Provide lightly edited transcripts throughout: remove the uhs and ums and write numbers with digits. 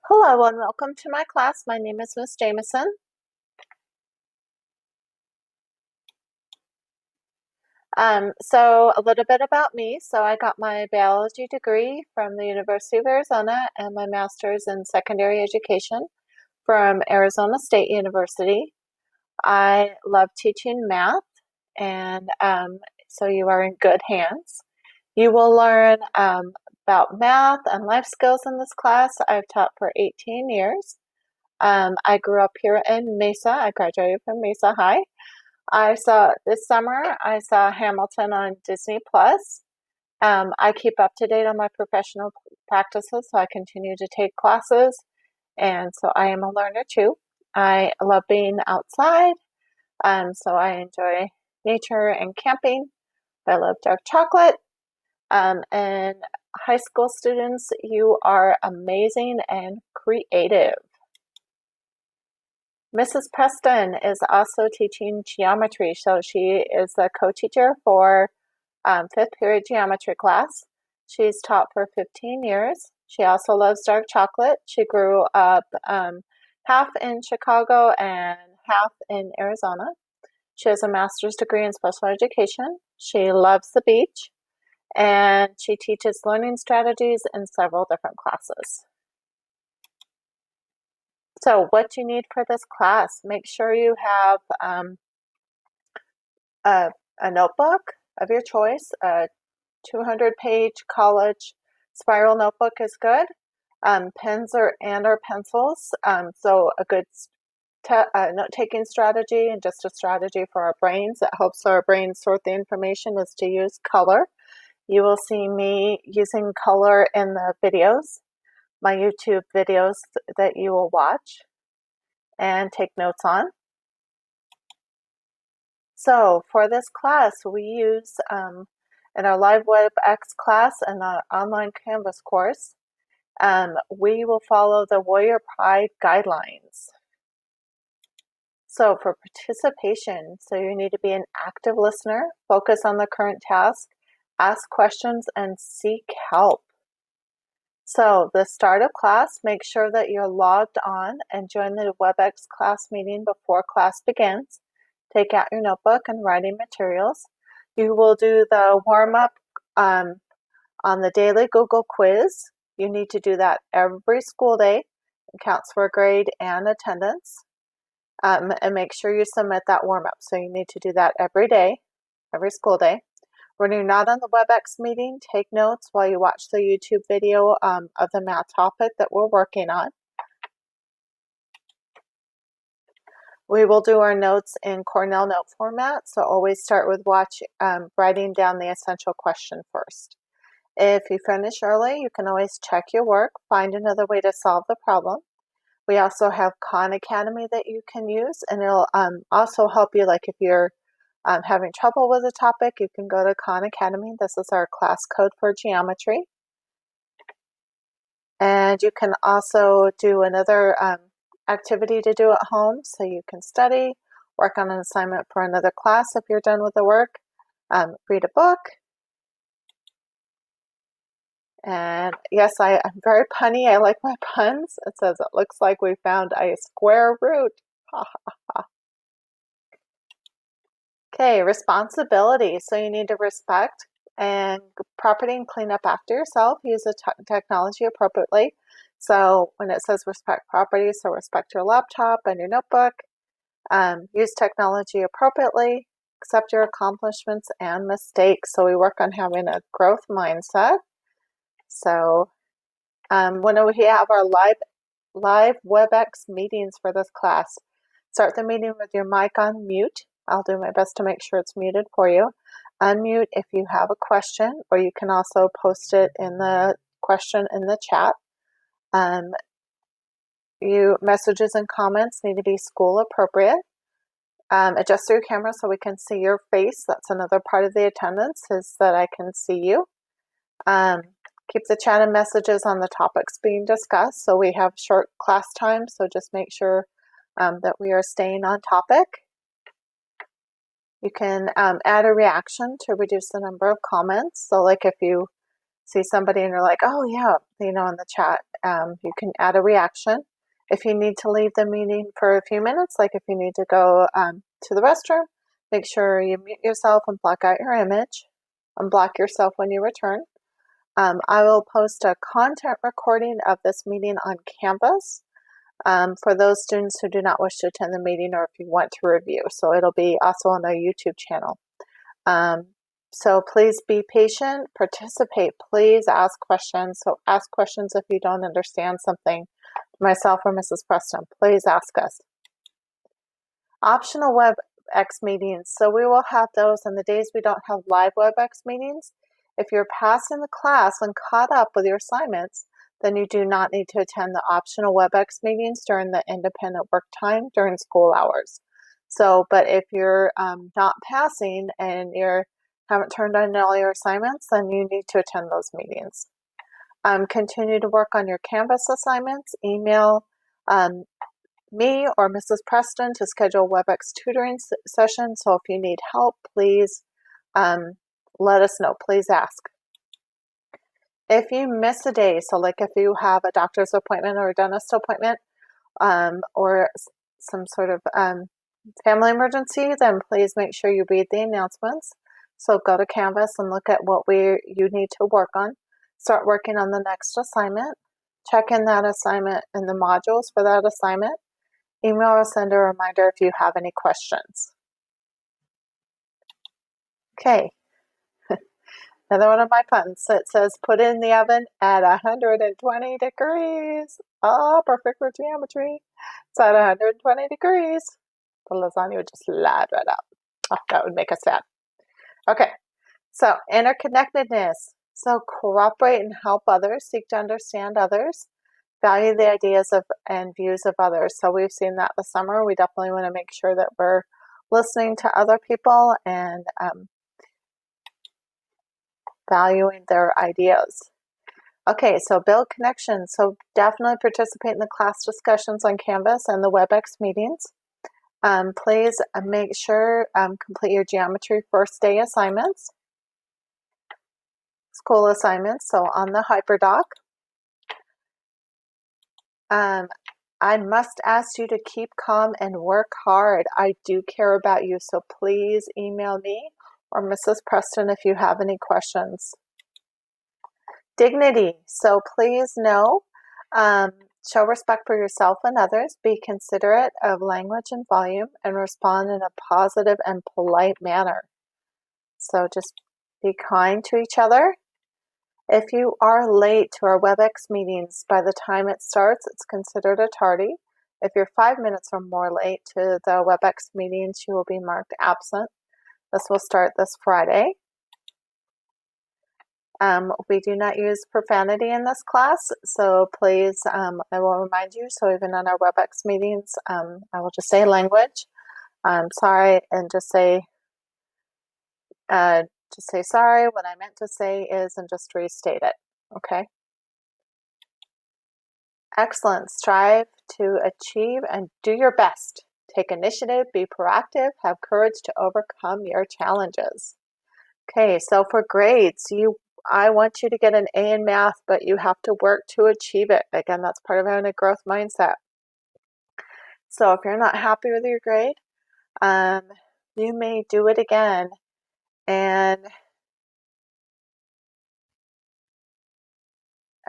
Hello and welcome to my class. My name is Miss Jameson. So a little bit about me. So I got my biology degree from the University of Arizona and my master's in secondary education from Arizona State University. I love teaching math and so you are in good hands. You will learn about math and life skills in this class. I've taught for 18 years. I grew up here in Mesa. I graduated from Mesa High. I saw this summer, I saw Hamilton on Disney Plus. I keep up to date on my professional practices, so I continue to take classes, and so I am a learner too. I love being outside, so I enjoy nature and camping. I love dark chocolate. And high school students, you are amazing and creative. Mrs. Preston is also teaching geometry, so she is the co-teacher for fifth period geometry class. She's taught for 15 years. She also loves dark chocolate. She grew up half in Chicago and half in Arizona. She has a master's degree in special education. She loves the beach and she teaches learning strategies in several different classes. So what you need for this class, make sure you have a, a notebook of your choice. A 200-page college spiral notebook is good. Pens or pencils. So a good note-taking strategy and just a strategy for our brains that helps our brains sort the information is to use color. You will see me using color in the videos, my YouTube videos that you will watch and take notes on. So for this class, we use in our live WebEx class and our online Canvas course, we will follow the Warrior Pride guidelines. So for participation, so you need to be an active listener, focus on the current task, ask questions, and seek help. So the start of class, make sure that you're logged on and join the WebEx class meeting before class begins. Take out your notebook and writing materials. You will do the warm-up on the daily Google quiz. You need to do that every school day. It counts for grade and attendance. And make sure you submit that warm-up. So you need to do that every day, every school day. When you're not on the WebEx meeting, take notes while you watch the YouTube video of the math topic that we're working on. We will do our notes in Cornell note format, so always start with writing down the essential question first. If you finish early, you can always check your work, find another way to solve the problem. We also have Khan Academy that you can use, and it'll also help you, like if you're having trouble with a topic, you can go to Khan Academy. This is our class code for geometry. And you can also do another activity to do at home, so you can study, work on an assignment for another class if you're done with the work, read a book. And yes, I'm very punny. I like my puns. It says, it looks like we found a square root. Ha ha ha. Okay, responsibility. So you need to respect and property and clean up after yourself. Use the technology appropriately. So when it says respect property, so respect your laptop and your notebook. Use technology appropriately. Accept your accomplishments and mistakes. So we work on having a growth mindset. So when we have our live WebEx meetings for this class, start the meeting with your mic on mute. I'll do my best to make sure it's muted for you. Unmute if you have a question, or you can also post it in the question in the chat. Messages and comments need to be school appropriate. Adjust your camera so we can see your face. That's another part of the attendance, is that I can see you. Keep the chat and messages on the topics being discussed. So we have short class time, so just make sure that we are staying on topic. You can add a reaction to reduce the number of comments. So like if you see somebody and you're like, oh yeah, in the chat, you can add a reaction. If you need to leave the meeting for a few minutes, like if you need to go to the restroom, make sure you mute yourself and block out your image. Unblock yourself when you return. I will post a content recording of this meeting on Canvas for those students who do not wish to attend the meeting or if you want to review. So it'll be also on our YouTube channel. So please be patient, participate, please ask questions. So ask questions if you don't understand something. Myself or Mrs. Preston, please ask us. Optional WebEx meetings. So we will have those on the days we don't have live WebEx meetings. If you're passing the class and caught up with your assignments, then you do not need to attend the optional WebEx meetings during the independent work time during school hours. So, but if you're not passing and you haven't turned in all your assignments, then you need to attend those meetings. Continue to work on your Canvas assignments. Email me or Mrs. Preston to schedule WebEx tutoring session. So if you need help, please let us know. Please ask. If you miss a day, so like if you have a doctor's appointment or a dentist appointment or some sort of family emergency, then please make sure you read the announcements. So go to Canvas and look at what you need to work on. Start working on the next assignment. Check in that assignment and the modules for that assignment. Email or send a reminder if you have any questions. Okay. Another one of my puns. It says put in the oven at 120 degrees. Oh, perfect for geometry. It's at 120 degrees. The lasagna would just slide right out. Oh, that would make us sad. Okay, so interconnectedness. So cooperate and help others, seek to understand others, value the ideas and views of others. So we've seen that this summer. We definitely want to make sure that we're listening to other people and valuing their ideas. Okay, so build connections. So definitely participate in the class discussions on Canvas and the WebEx meetings. Please make sure complete your geometry first day assignments, school assignments. So on the HyperDoc, I must ask you to keep calm and work hard. I do care about you, so please email me or Mrs. Preston if you have any questions. Dignity. So please know, show respect for yourself and others, be considerate of language and volume, and respond in a positive and polite manner. So just be kind to each other. If you are late to our WebEx meetings, by the time it starts, it's considered a tardy. If you're 5 minutes or more late to the WebEx meetings, you will be marked absent. This will start this Friday. We do not use profanity in this class, so please, I will remind you, so even on our WebEx meetings, I will just say language. I'm sorry, and just say sorry. What I meant to say is, and just restate it, okay? Excellent. Strive to achieve and do your best. Take initiative, be proactive, have courage to overcome your challenges. Okay, so for grades, I want you to get an A in math, but you have to work to achieve it. Again, that's part of having a growth mindset. So if you're not happy with your grade, you may do it again. And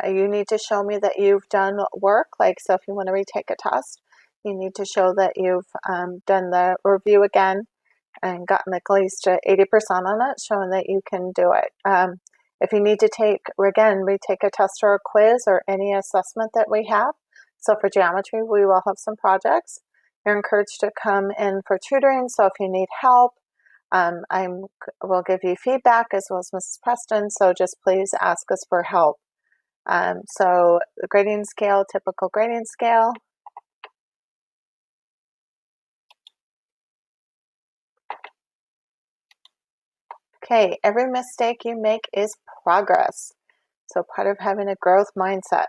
you need to show me that you've done work. Like, so if you want to retake a test, you need to show that you've done the review again and gotten at least 80% on it, showing that you can do it. If you need to retake a test or a quiz or any assessment that we have. So for geometry, we will have some projects. You're encouraged to come in for tutoring. So if you need help, I will give you feedback as well as Mrs. Preston. So just please ask us for help. So the grading scale, typical grading scale. Okay, every mistake you make is progress. So part of having a growth mindset.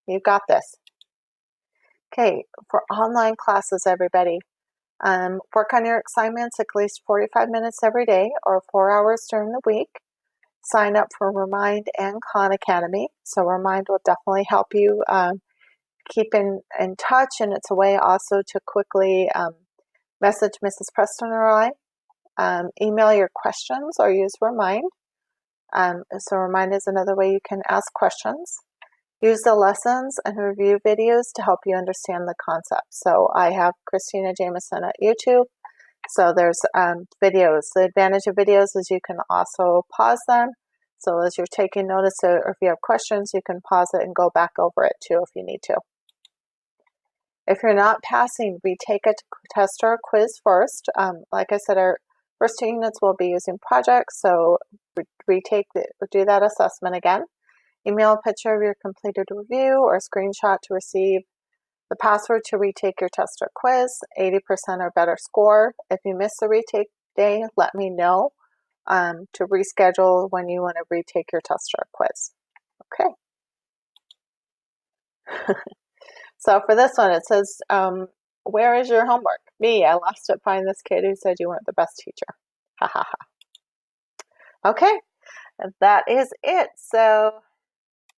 You got this. Okay, for online classes, everybody, work on your assignments at least 45 minutes every day or 4 hours during the week. sign up for Remind and Khan Academy. So Remind will definitely help you keep in touch, and it's a way also to quickly message Mrs. Preston or I, email your questions, or use Remind. So Remind is another way you can ask questions. Use the lessons and review videos to help you understand the concept. So I have Christina Jameson at YouTube. So there's videos. The advantage of videos is you can also pause them. So as you're taking notice, or if you have questions, you can pause it and go back over it too if you need to. If you're not passing, retake a test or a quiz first. Like I said, our first 2 units will be using projects, so do that assessment again. Email a picture of your completed review or a screenshot to receive the password to retake your test or quiz, 80% or better score. If you miss the retake day, let me know to reschedule when you want to retake your test or quiz. Okay. So for this one, it says, where is your homework? Me, I lost it. Find this kid who said you weren't the best teacher. Ha ha ha. Okay, that is it. So